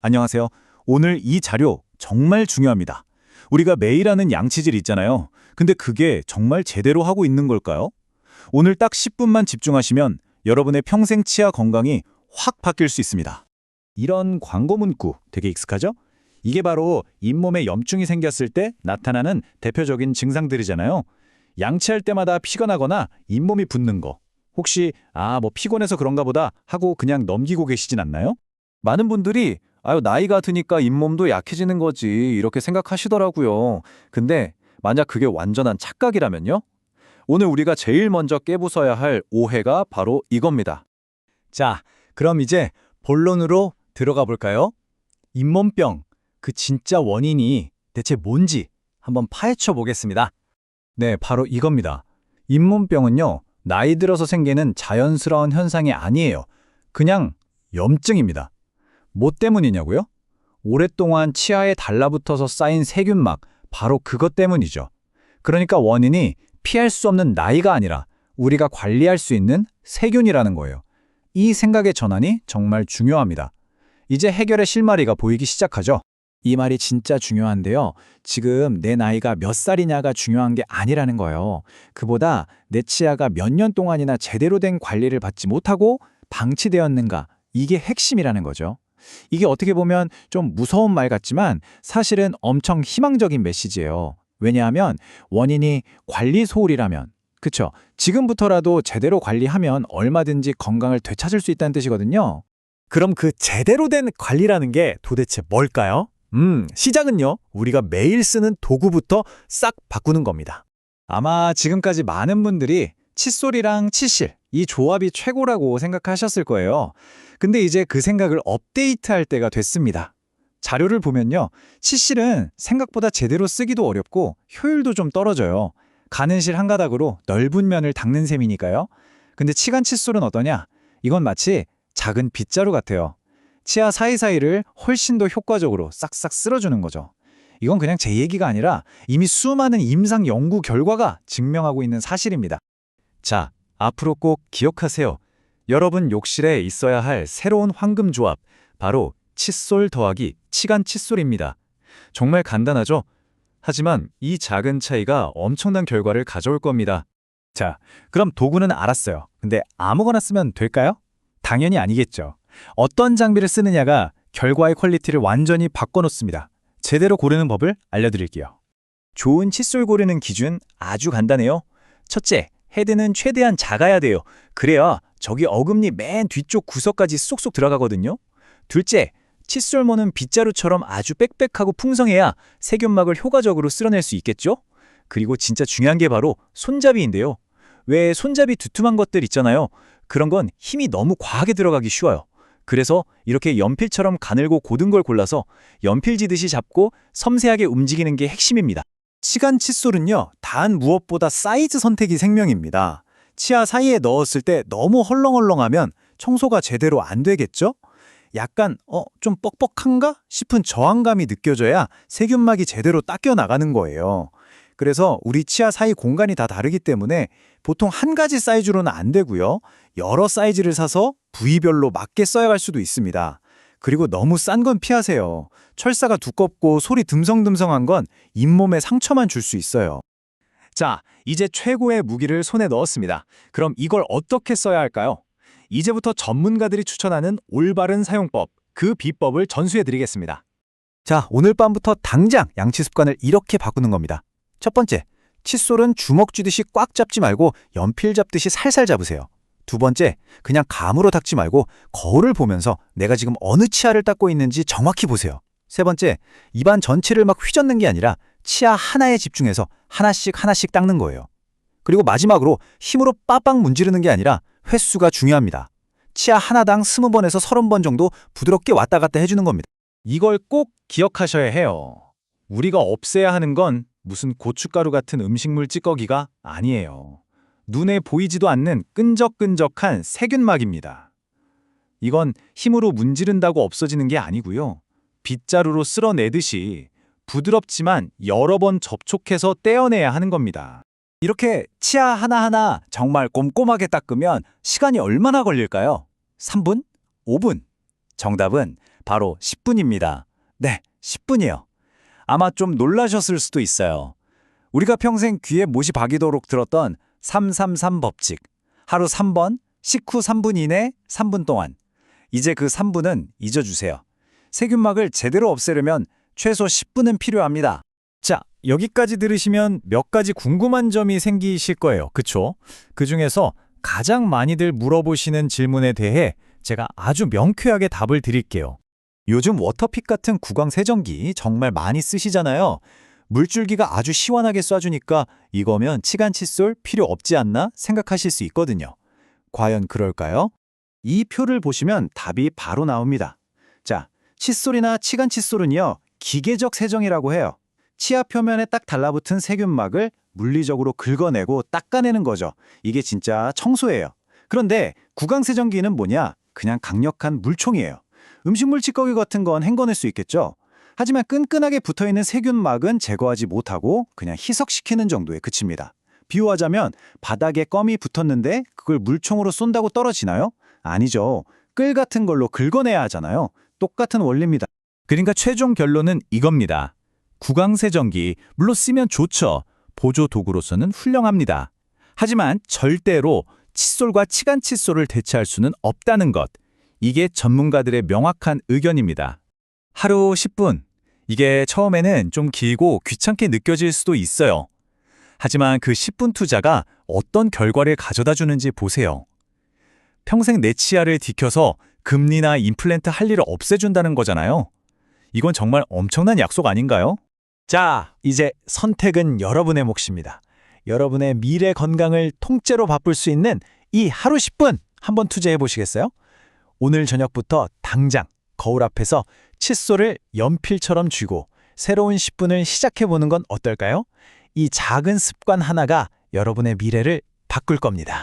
안녕하세요. 오늘 이 자료 정말 중요합니다. 우리가 매일 하는 양치질 있잖아요. 근데 그게 정말 제대로 하고 있는 걸까요? 오늘 딱 10분만 집중하시면 여러분의 평생 치아 건강이 확 바뀔 수 있습니다. 이런 광고 문구 되게 익숙하죠? 이게 바로 잇몸에 염증이 생겼을 때 나타나는 대표적인 증상들이잖아요. 양치할 때마다 피가 나거나 잇몸이 붓는 거. 혹시 피곤해서 그런가 보다 하고 그냥 넘기고 계시진 않나요? 많은 분들이 나이가 드니까 잇몸도 약해지는 거지 이렇게 생각하시더라고요. 근데 만약 그게 완전한 착각이라면요? 오늘 우리가 제일 먼저 깨부숴야 할 오해가 바로 이겁니다. 자, 그럼 이제 본론으로 들어가 볼까요? 잇몸병, 그 진짜 원인이 대체 뭔지 한번 파헤쳐 보겠습니다. 네, 바로 이겁니다. 잇몸병은요, 나이 들어서 생기는 자연스러운 현상이 아니에요. 그냥 염증입니다. 뭐 때문이냐고요? 오랫동안 치아에 달라붙어서 쌓인 세균막, 바로 그것 때문이죠. 그러니까 원인이 피할 수 없는 나이가 아니라 우리가 관리할 수 있는 세균이라는 거예요. 이 생각의 전환이 정말 중요합니다. 이제 해결의 실마리가 보이기 시작하죠. 이 말이 진짜 중요한데요. 지금 내 나이가 몇 살이냐가 중요한 게 아니라는 거예요. 그보다 내 치아가 몇 년 동안이나 제대로 된 관리를 받지 못하고 방치되었는가, 이게 핵심이라는 거죠. 이게 어떻게 보면 좀 무서운 말 같지만 사실은 엄청 희망적인 메시지예요. 왜냐하면 원인이 관리 소홀이라면, 그쵸? 지금부터라도 제대로 관리하면 얼마든지 건강을 되찾을 수 있다는 뜻이거든요. 그럼 그 제대로 된 관리라는 게 도대체 뭘까요? 시작은요, 우리가 매일 쓰는 도구부터 싹 바꾸는 겁니다. 아마 지금까지 많은 분들이 칫솔이랑 치실, 이 조합이 최고라고 생각하셨을 거예요. 근데 이제 그 생각을 업데이트할 때가 됐습니다. 자료를 보면요, 치실은 생각보다 제대로 쓰기도 어렵고 효율도 좀 떨어져요. 가는 실 한 가닥으로 넓은 면을 닦는 셈이니까요. 근데 치간 칫솔은 어떠냐? 이건 마치 작은 빗자루 같아요. 치아 사이사이를 훨씬 더 효과적으로 싹싹 쓸어주는 거죠. 이건 그냥 제 얘기가 아니라 이미 수많은 임상 연구 결과가 증명하고 있는 사실입니다. 자, 앞으로 꼭 기억하세요. 여러분 욕실에 있어야 할 새로운 황금 조합, 바로 칫솔 더하기 치간 칫솔입니다. 정말 간단하죠? 하지만 이 작은 차이가 엄청난 결과를 가져올 겁니다. 자, 그럼 도구는 알았어요. 근데 아무거나 쓰면 될까요? 당연히 아니겠죠. 어떤 장비를 쓰느냐가 결과의 퀄리티를 완전히 바꿔놓습니다. 제대로 고르는 법을 알려드릴게요. 좋은 칫솔 고르는 기준 아주 간단해요. 첫째, 헤드는 최대한 작아야 돼요. 그래야 저기 어금니 맨 뒤쪽 구석까지 쏙쏙 들어가거든요. 둘째, 칫솔모는 빗자루처럼 아주 빽빽하고 풍성해야 세균막을 효과적으로 쓸어낼 수 있겠죠? 그리고 진짜 중요한 게 바로 손잡이인데요. 왜 손잡이 두툼한 것들 있잖아요. 그런 건 힘이 너무 과하게 들어가기 쉬워요. 그래서 이렇게 연필처럼 가늘고 고든 걸 골라서 연필지듯이 잡고 섬세하게 움직이는 게 핵심입니다. 치간 칫솔은요, 단 무엇보다 사이즈 선택이 생명입니다. 치아 사이에 넣었을 때 너무 헐렁헐렁하면 청소가 제대로 안 되겠죠? 약간 좀 뻑뻑한가 싶은 저항감이 느껴져야 세균막이 제대로 닦여 나가는 거예요. 그래서 우리 치아 사이 공간이 다 다르기 때문에 보통 한 가지 사이즈로는 안 되고요. 여러 사이즈를 사서 부위별로 맞게 써야 할 수도 있습니다. 그리고 너무 싼 건 피하세요. 철사가 두껍고 소리 듬성듬성한 건 잇몸에 상처만 줄 수 있어요. 자, 이제 최고의 무기를 손에 넣었습니다. 그럼 이걸 어떻게 써야 할까요? 이제부터 전문가들이 추천하는 올바른 사용법, 그 비법을 전수해드리겠습니다. 자, 오늘 밤부터 당장 양치 습관을 이렇게 바꾸는 겁니다. 첫 번째, 칫솔은 주먹 쥐듯이 꽉 잡지 말고 연필 잡듯이 살살 잡으세요. 두 번째, 그냥 감으로 닦지 말고 거울을 보면서 내가 지금 어느 치아를 닦고 있는지 정확히 보세요. 세 번째, 입안 전체를 막 휘젓는 게 아니라 치아 하나에 집중해서 하나씩 하나씩 닦는 거예요. 그리고 마지막으로 힘으로 빡빡 문지르는 게 아니라 횟수가 중요합니다. 치아 하나당 20번에서 30번 정도 부드럽게 왔다 갔다 해주는 겁니다. 이걸 꼭 기억하셔야 해요. 우리가 없애야 하는 건 무슨 고춧가루 같은 음식물 찌꺼기가 아니에요. 눈에 보이지도 않는 끈적끈적한 세균막입니다. 이건 힘으로 문지른다고 없어지는 게 아니고요. 빗자루로 쓸어내듯이 부드럽지만 여러 번 접촉해서 떼어내야 하는 겁니다. 이렇게 치아 하나하나 정말 꼼꼼하게 닦으면 시간이 얼마나 걸릴까요? 3분? 5분? 정답은 바로 10분입니다. 네, 10분이요. 아마 좀 놀라셨을 수도 있어요. 우리가 평생 귀에 못이 박이도록 들었던 333 법칙. 하루 3번, 식후 3분 이내, 3분 동안. 이제 그 3분은 잊어주세요. 세균막을 제대로 없애려면 최소 10분은 필요합니다. 자, 여기까지 들으시면 몇 가지 궁금한 점이 생기실 거예요. 그쵸? 그중에서 가장 많이들 물어보시는 질문에 대해 제가 아주 명쾌하게 답을 드릴게요. 요즘 워터픽 같은 구강 세정기 정말 많이 쓰시잖아요. 물줄기가 아주 시원하게 쏴주니까 이거면 치간 칫솔 필요 없지 않나 생각하실 수 있거든요. 과연 그럴까요? 이 표를 보시면 답이 바로 나옵니다. 자, 칫솔이나 치간 칫솔은요, 기계적 세정이라고 해요. 치아 표면에 딱 달라붙은 세균막을 물리적으로 긁어내고 닦아내는 거죠. 이게 진짜 청소예요. 그런데 구강 세정기는 뭐냐? 그냥 강력한 물총이에요. 음식물 찌꺼기 같은 건 헹궈낼 수 있겠죠. 하지만 끈끈하게 붙어있는 세균막은 제거하지 못하고 그냥 희석시키는 정도에 그칩니다. 비유하자면 바닥에 껌이 붙었는데 그걸 물총으로 쏜다고 떨어지나요? 아니죠. 끌 같은 걸로 긁어내야 하잖아요. 똑같은 원리입니다. 그러니까 최종 결론은 이겁니다. 구강세정기, 물론 쓰면 좋죠. 보조 도구로서는 훌륭합니다. 하지만 절대로 칫솔과 치간 칫솔을 대체할 수는 없다는 것. 이게 전문가들의 명확한 의견입니다. 하루 10분. 이게 처음에는 좀 길고 귀찮게 느껴질 수도 있어요. 하지만 그 10분 투자가 어떤 결과를 가져다 주는지 보세요. 평생 내 치아를 디켜서 금리나 임플란트 할 일을 없애준다는 거잖아요. 이건 정말 엄청난 약속 아닌가요? 자, 이제 선택은 여러분의 몫입니다. 여러분의 미래 건강을 통째로 바꿀 수 있는 이 하루 10분 한번 투자해 보시겠어요? 오늘 저녁부터 당장 거울 앞에서 칫솔을 연필처럼 쥐고 새로운 10분을 시작해 보는 건 어떨까요? 이 작은 습관 하나가 여러분의 미래를 바꿀 겁니다.